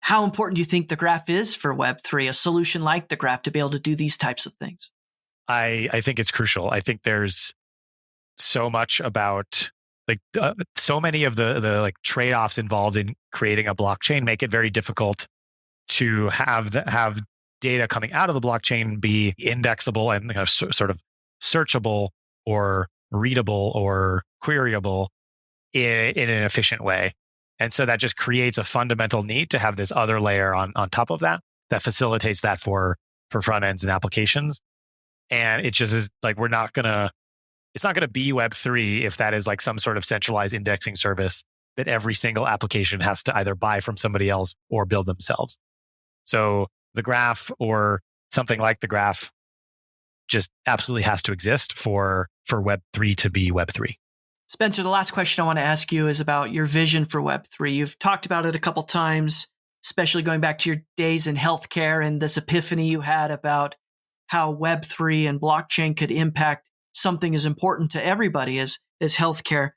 How important do you think the graph is for Web3, a solution like the graph to be able to do these types of things?
I think it's crucial. I think there's so much about like so many of the like trade-offs involved in creating a blockchain make it very difficult to have data coming out of the blockchain be indexable and kind of sort of searchable or readable or queryable in an efficient way. And so that just creates a fundamental need to have this other layer on top of that facilitates that for front ends and applications. And it just is like, it's not gonna be Web3 if that is like some sort of centralized indexing service that every single application has to either buy from somebody else or build themselves. So the graph or something like the graph just absolutely has to exist for Web3 to be Web3.
Spencer, the last question I want to ask you is about your vision for Web3. You've talked about it a couple times, especially going back to your days in healthcare and this epiphany you had about how Web3 and blockchain could impact something as important to everybody as healthcare.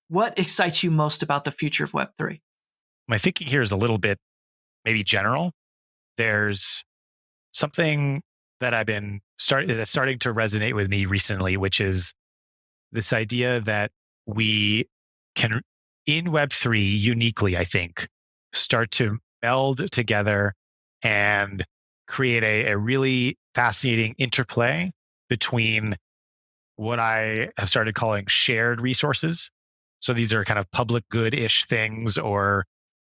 What excites you most about the future of Web3?
My thinking here is a little bit maybe general. There's something that I've been that's starting to resonate with me recently, which is this idea that we can, in Web3 uniquely, I think, start to meld together and create a really fascinating interplay between what I have started calling shared resources. So these are kind of public good-ish things, or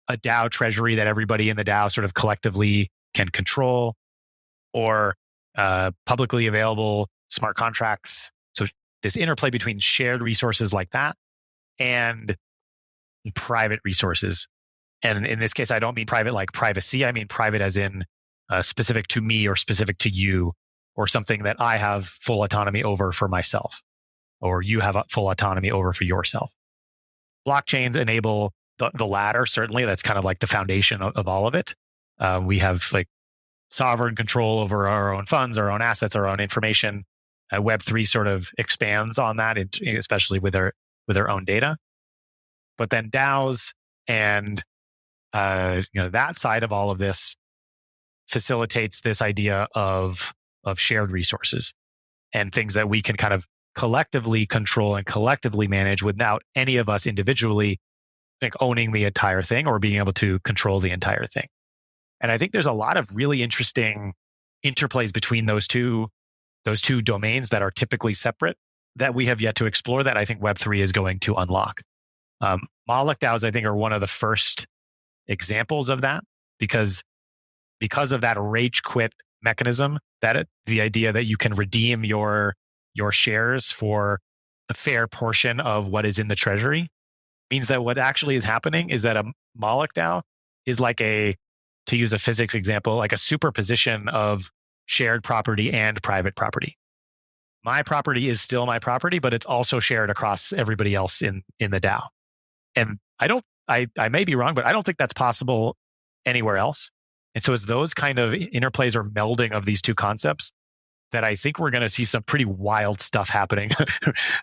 a DAO treasury that everybody in the DAO sort of collectively can control, or publicly available smart contracts. So this interplay between shared resources like that and private resources. And in this case, I don't mean private like privacy. I mean private as in specific to me or specific to you, or something that I have full autonomy over for myself, or you have full autonomy over for yourself. Blockchains enable the latter, certainly. That's kind of like the foundation of all of it. We have like sovereign control over our own funds, our own assets, our own information. Web3 sort of expands on that, especially with their own data. But then DAOs and that side of all of this facilitates this idea of shared resources and things that we can kind of collectively control and collectively manage without any of us individually like owning the entire thing or being able to control the entire thing. And I think there's a lot of really interesting interplays between those two domains that are typically separate that we have yet to explore that I think Web3 is going to unlock. Moloch DAOs, I think, are one of the first examples of that because of that rage quit mechanism, the idea that you can redeem your shares for a fair portion of what is in the treasury means that what actually is happening is that a Moloch DAO is like to use a physics example, like a superposition of shared property and private property. My property is still my property, but it's also shared across everybody else in the DAO. And I may be wrong, but I don't think that's possible anywhere else. And so it's those kind of interplays or melding of these two concepts that I think we're going to see some pretty wild stuff happening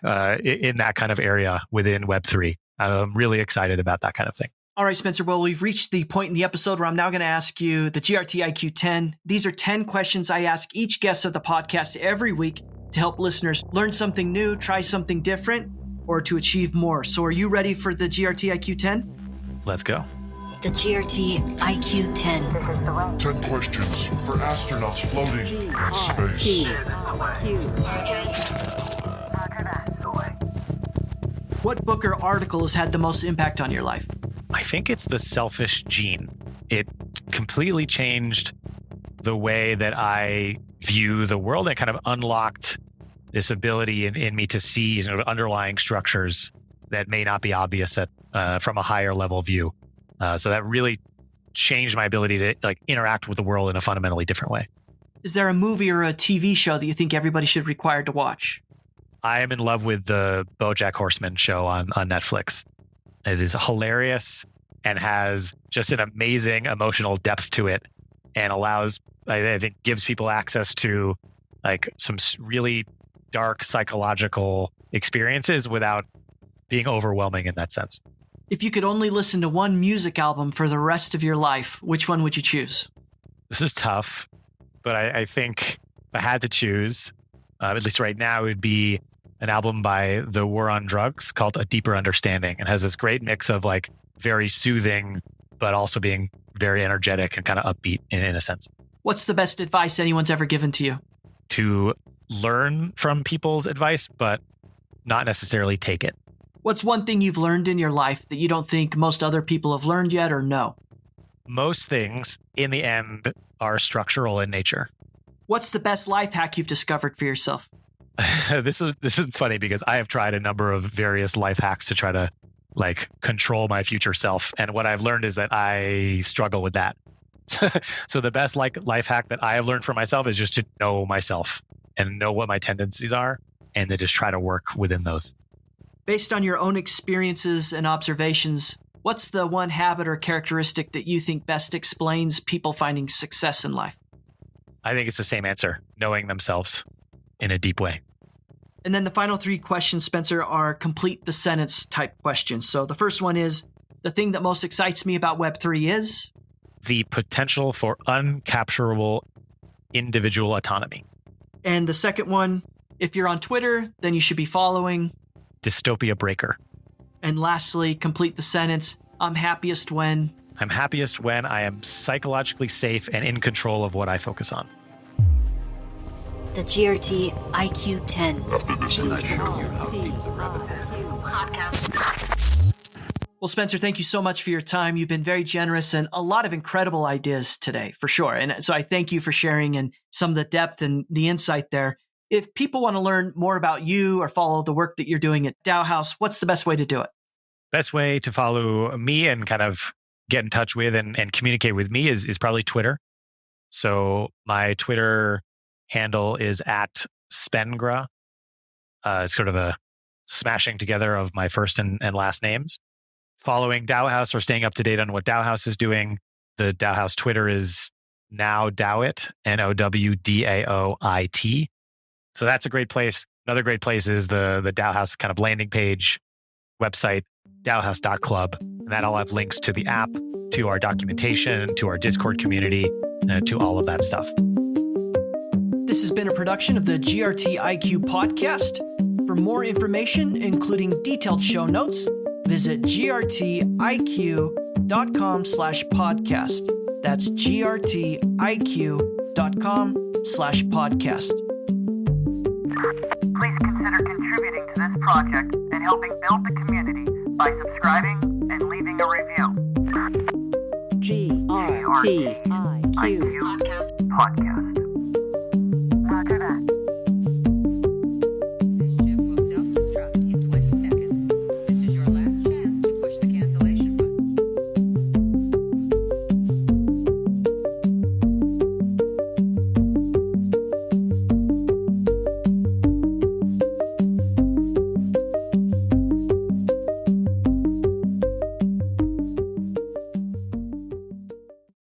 in that kind of area within Web3. I'm really excited about that kind of thing.
All right, Spencer. Well, we've reached the point in the episode where I'm now going to ask you the GRTiQ 10. These are 10 questions I ask each guest of the podcast every week to help listeners learn something new, try something different, or to achieve more. So are you ready for the GRTiQ 10?
Let's go.
The GRTiQ 10. This is the way.
10 questions for astronauts floating in space.
What book or article has had the most impact on your life?
I think it's The Selfish Gene. It completely changed the way that I view the world and kind of unlocked this ability in me to see underlying structures that may not be obvious from a higher level view. So that really changed my ability to interact with the world in a fundamentally different way.
Is there a movie or a TV show that you think everybody should require to watch?
I am in love with the BoJack Horseman show on Netflix. It is hilarious and has just an amazing emotional depth to it, and I think gives people access to some really dark psychological experiences without being overwhelming in that sense.
If you could only listen to one music album for the rest of your life, which one would you choose?
This is tough, but I think if I had to choose, at least right now, it would be an album by The War on Drugs called A Deeper Understanding. It has this great mix of very soothing, but also being very energetic and kind of upbeat in a sense.
What's the best advice anyone's ever given to you?
To learn from people's advice, but not necessarily take it.
What's one thing you've learned in your life that you don't think most other people have learned yet or know?
Most things, in the end, are structural in nature.
What's the best life hack you've discovered for yourself?
This is funny because I have tried a number of various life hacks to try to control my future self. And what I've learned is that I struggle with that. So the best life hack that I have learned for myself is just to know myself and know what my tendencies are and to just try to work within those.
Based on your own experiences and observations, what's the one habit or characteristic that you think best explains people finding success in life?
I think it's the same answer, knowing themselves in a deep way.
And then the final 3 questions, Spencer, are complete the sentence type questions. So the first one is, the thing that most excites me about Web3 is?
The potential for uncapturable individual autonomy.
And the second one, if you're on Twitter, then you should be following?
Dystopia Breaker.
And lastly, complete the sentence, I'm happiest when?
I'm happiest when I am psychologically safe and in control of what I focus on.
The GRTiQ 10.
After this, I show you how deep the rabbit
Podcast.
Well, Spencer, thank you so much for your time. You've been very generous and a lot of incredible ideas today, for sure. And so I thank you for sharing and some of the depth and the insight there. If people want to learn more about you or follow the work that you're doing at DAOhaus, what's the best way to do it?
Best way to follow me and kind of get in touch with and communicate with me is probably Twitter. So my Twitter handle is @Spengra. It's sort of a smashing together of my first and last names. following DAOhaus or staying up to date on what DAOhaus is doing, the DAOhaus Twitter is now DAOit, NOWDAOIT. So that's a great place. Another great place is the DAOhaus kind of landing page website, DAOhaus.club. And that'll have links to the app, to our documentation, to our Discord community, to all of that stuff.
This has been a production of the GRTiQ podcast. For more information, including detailed show notes, visit grtiq.com/podcast. That's grtiq.com/podcast.
Please consider contributing to this project and helping build the community by subscribing and leaving a review. GRTiQ Podcast.